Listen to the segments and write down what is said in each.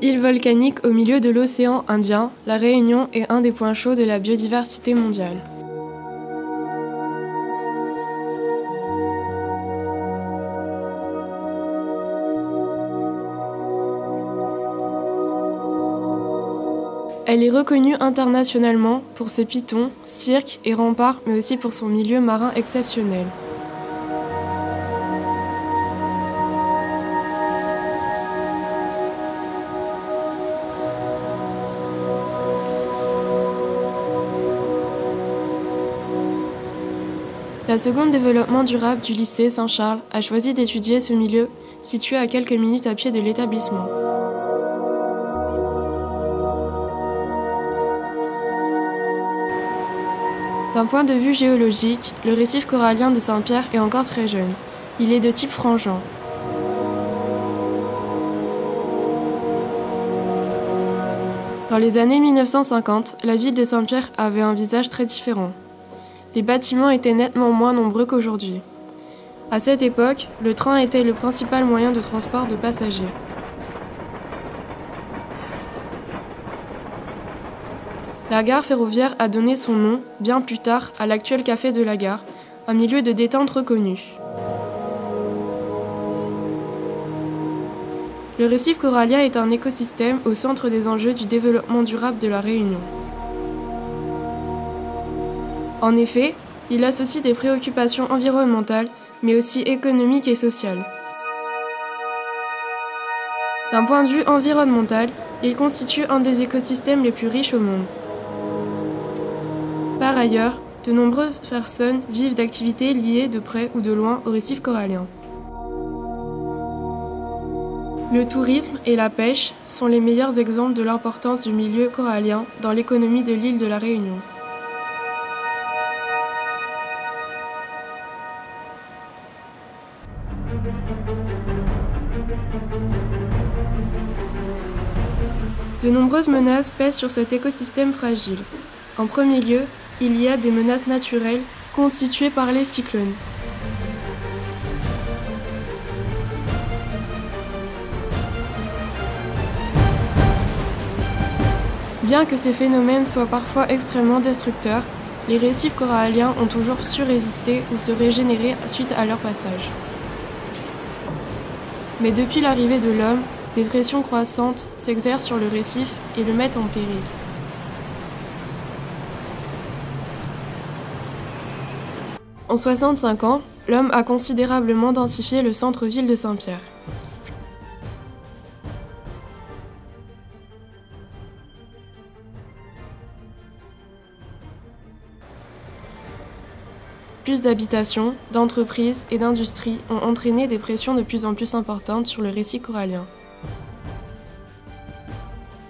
Île volcanique au milieu de l'océan Indien, La Réunion est un des points chauds de la biodiversité mondiale. Elle est reconnue internationalement pour ses pitons, cirques et remparts, mais aussi pour son milieu marin exceptionnel. La seconde développement durable du lycée Saint-Charles a choisi d'étudier ce milieu situé à quelques minutes à pied de l'établissement. D'un point de vue géologique, le récif corallien de Saint-Pierre est encore très jeune. Il est de type frangeant. Dans les années 1950, la ville de Saint-Pierre avait un visage très différent. Les bâtiments étaient nettement moins nombreux qu'aujourd'hui. À cette époque, le train était le principal moyen de transport de passagers. La gare ferroviaire a donné son nom, bien plus tard, à l'actuel café de la gare, un milieu de détente reconnu. Le récif corallien est un écosystème au centre des enjeux du développement durable de la Réunion. En effet, il associe des préoccupations environnementales, mais aussi économiques et sociales. D'un point de vue environnemental, il constitue un des écosystèmes les plus riches au monde. Par ailleurs, de nombreuses personnes vivent d'activités liées de près ou de loin au récif corallien. Le tourisme et la pêche sont les meilleurs exemples de l'importance du milieu corallien dans l'économie de l'île de la Réunion. De nombreuses menaces pèsent sur cet écosystème fragile. En premier lieu, il y a des menaces naturelles constituées par les cyclones. Bien que ces phénomènes soient parfois extrêmement destructeurs, les récifs coralliens ont toujours su résister ou se régénérer suite à leur passage. Mais depuis l'arrivée de l'homme, des pressions croissantes s'exercent sur le récif et le mettent en péril. En 65 ans, l'homme a considérablement densifié le centre-ville de Saint-Pierre. Plus d'habitations, d'entreprises et d'industries ont entraîné des pressions de plus en plus importantes sur le récif corallien.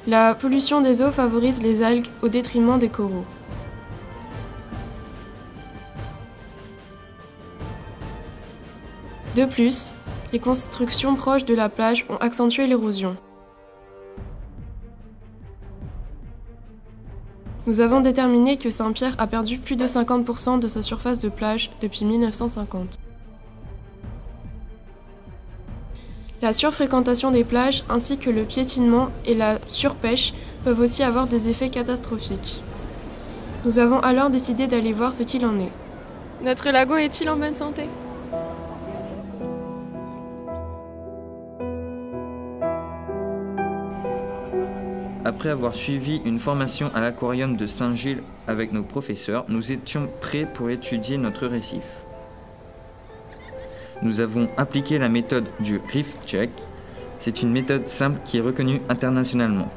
La pollution des eaux favorise les algues au détriment des coraux. De plus, les constructions proches de la plage ont accentué l'érosion. Nous avons déterminé que Saint-Pierre a perdu plus de 50% de sa surface de plage depuis 1950. La surfréquentation des plages ainsi que le piétinement et la surpêche peuvent aussi avoir des effets catastrophiques. Nous avons alors décidé d'aller voir ce qu'il en est. Notre lago est-il en bonne santé ? Après avoir suivi une formation à l'aquarium de Saint-Gilles avec nos professeurs, nous étions prêts pour étudier notre récif. Nous avons appliqué la méthode du Reef Check. C'est une méthode simple qui est reconnue internationalement.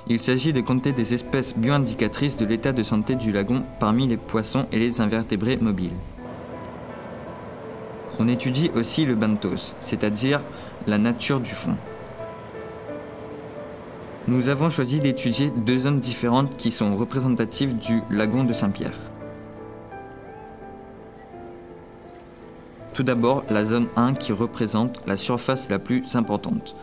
Il s'agit de compter des espèces bioindicatrices de l'état de santé du lagon parmi les poissons et les invertébrés mobiles. On étudie aussi le benthos, c'est-à-dire la nature du fond. Nous avons choisi d'étudier deux zones différentes qui sont représentatives du lagon de Saint-Pierre. Tout d'abord, la zone 1 qui représente la surface la plus importante.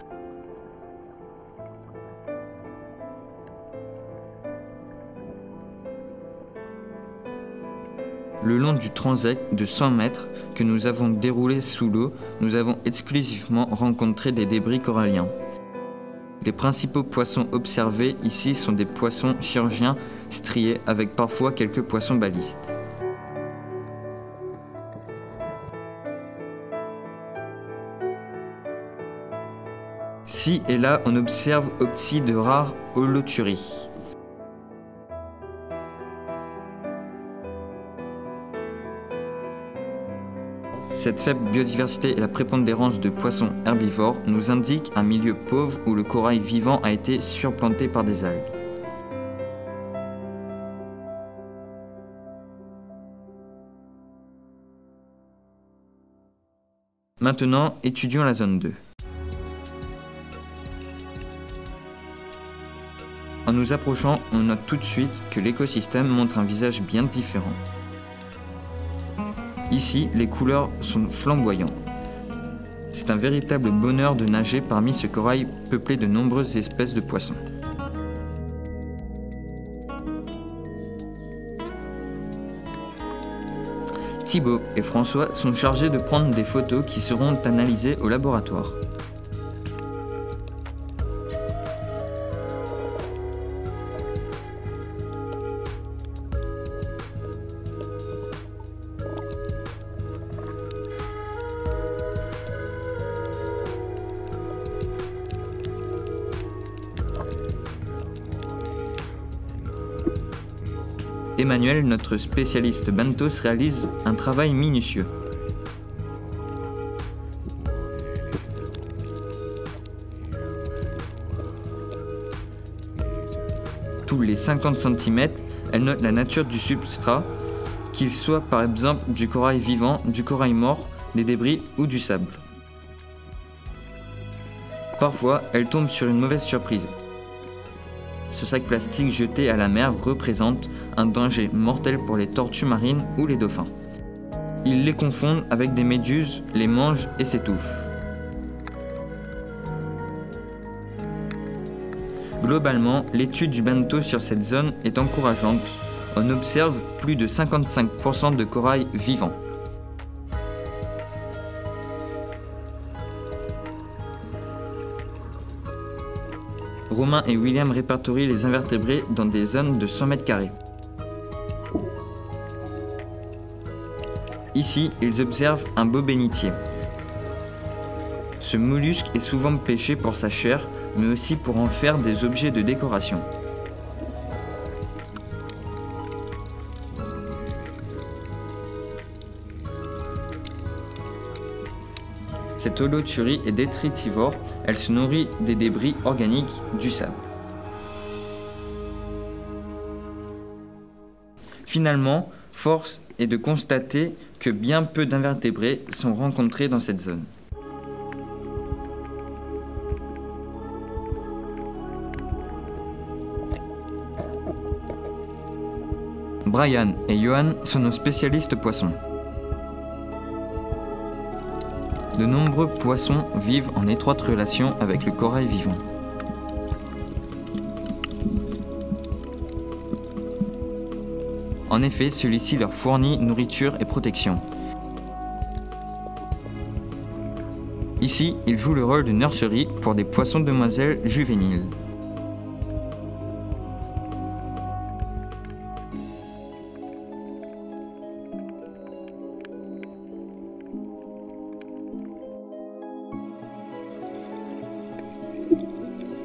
Le long du transect de 100 mètres que nous avons déroulé sous l'eau, nous avons exclusivement rencontré des débris coralliens. Les principaux poissons observés ici sont des poissons chirurgiens striés avec parfois quelques poissons balistes. Ci et là, on observe aussi de rares holoturies. Cette faible biodiversité et la prépondérance de poissons herbivores nous indiquent un milieu pauvre où le corail vivant a été surplanté par des algues. Maintenant, étudions la zone 2. En nous approchant, on note tout de suite que l'écosystème montre un visage bien différent. Ici, les couleurs sont flamboyantes. C'est un véritable bonheur de nager parmi ce corail peuplé de nombreuses espèces de poissons. Thibaut et François sont chargés de prendre des photos qui seront analysées au laboratoire. Emmanuel, notre spécialiste benthos, réalise un travail minutieux. Tous les 50 cm, elle note la nature du substrat, qu'il soit par exemple du corail vivant, du corail mort, des débris ou du sable. Parfois, elle tombe sur une mauvaise surprise. Ce sac plastique jeté à la mer représente un danger mortel pour les tortues marines ou les dauphins. Ils les confondent avec des méduses, les mangent et s'étouffent. Globalement, l'étude du bentho sur cette zone est encourageante. On observe plus de 55% de corail vivant. Romain et William répertorient les invertébrés dans des zones de 100 mètres carrés. Ici, ils observent un beau-bénitier. Ce mollusque est souvent pêché pour sa chair, mais aussi pour en faire des objets de décoration. Cette holoturie est détritivore, elle se nourrit des débris organiques du sable. Finalement, force est de constater que bien peu d'invertébrés sont rencontrés dans cette zone. Brian et Johan sont nos spécialistes poissons. De nombreux poissons vivent en étroite relation avec le corail vivant. En effet, celui-ci leur fournit nourriture et protection. Ici, ils jouent le rôle de nurserie pour des poissons demoiselles juvéniles.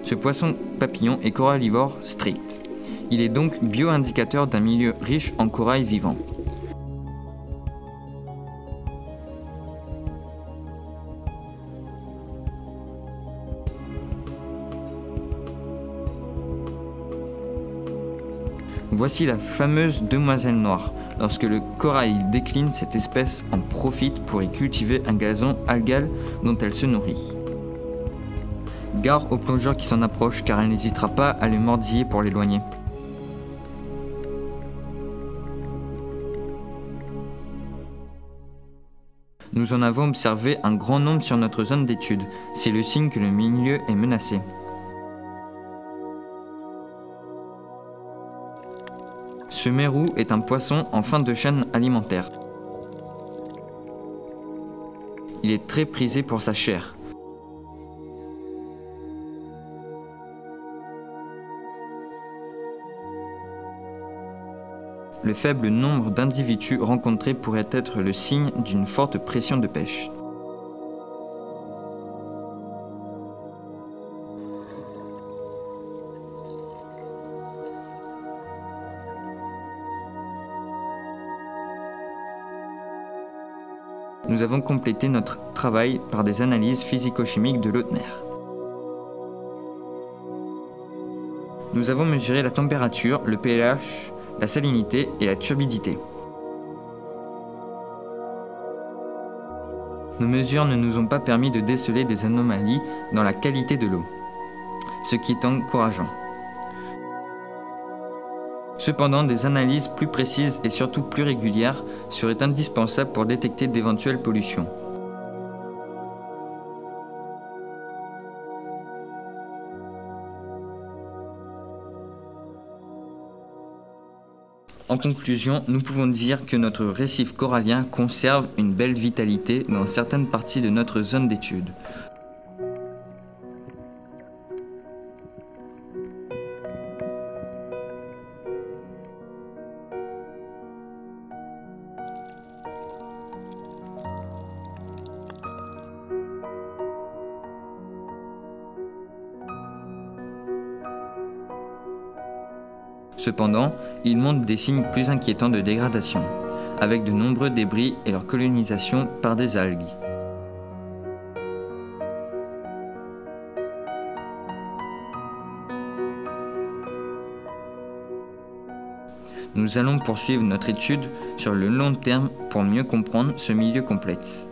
Ce poisson papillon est corallivore strict. Il est donc bio-indicateur d'un milieu riche en corail vivant. Voici la fameuse demoiselle noire. Lorsque le corail décline, cette espèce en profite pour y cultiver un gazon algal dont elle se nourrit. Gare au plongeur qui s'en approche car elle n'hésitera pas à les mordiller pour l'éloigner. Nous en avons observé un grand nombre sur notre zone d'étude. C'est le signe que le milieu est menacé. Ce mérou est un poisson en fin de chaîne alimentaire. Il est très prisé pour sa chair. Le faible nombre d'individus rencontrés pourrait être le signe d'une forte pression de pêche. Nous avons complété notre travail par des analyses physico-chimiques de l'eau de mer. Nous avons mesuré la température, le pH, la salinité et la turbidité. Nos mesures ne nous ont pas permis de déceler des anomalies dans la qualité de l'eau, ce qui est encourageant. Cependant, des analyses plus précises et surtout plus régulières seraient indispensables pour détecter d'éventuelles pollutions. En conclusion, nous pouvons dire que notre récif corallien conserve une belle vitalité dans certaines parties de notre zone d'étude. Cependant, il montre des signes plus inquiétants de dégradation, avec de nombreux débris et leur colonisation par des algues. Nous allons poursuivre notre étude sur le long terme pour mieux comprendre ce milieu complexe.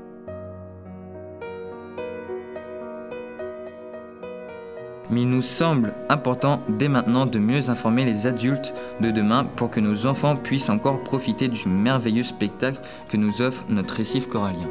Mais il nous semble important dès maintenant de mieux informer les adultes de demain pour que nos enfants puissent encore profiter du merveilleux spectacle que nous offre notre récif corallien.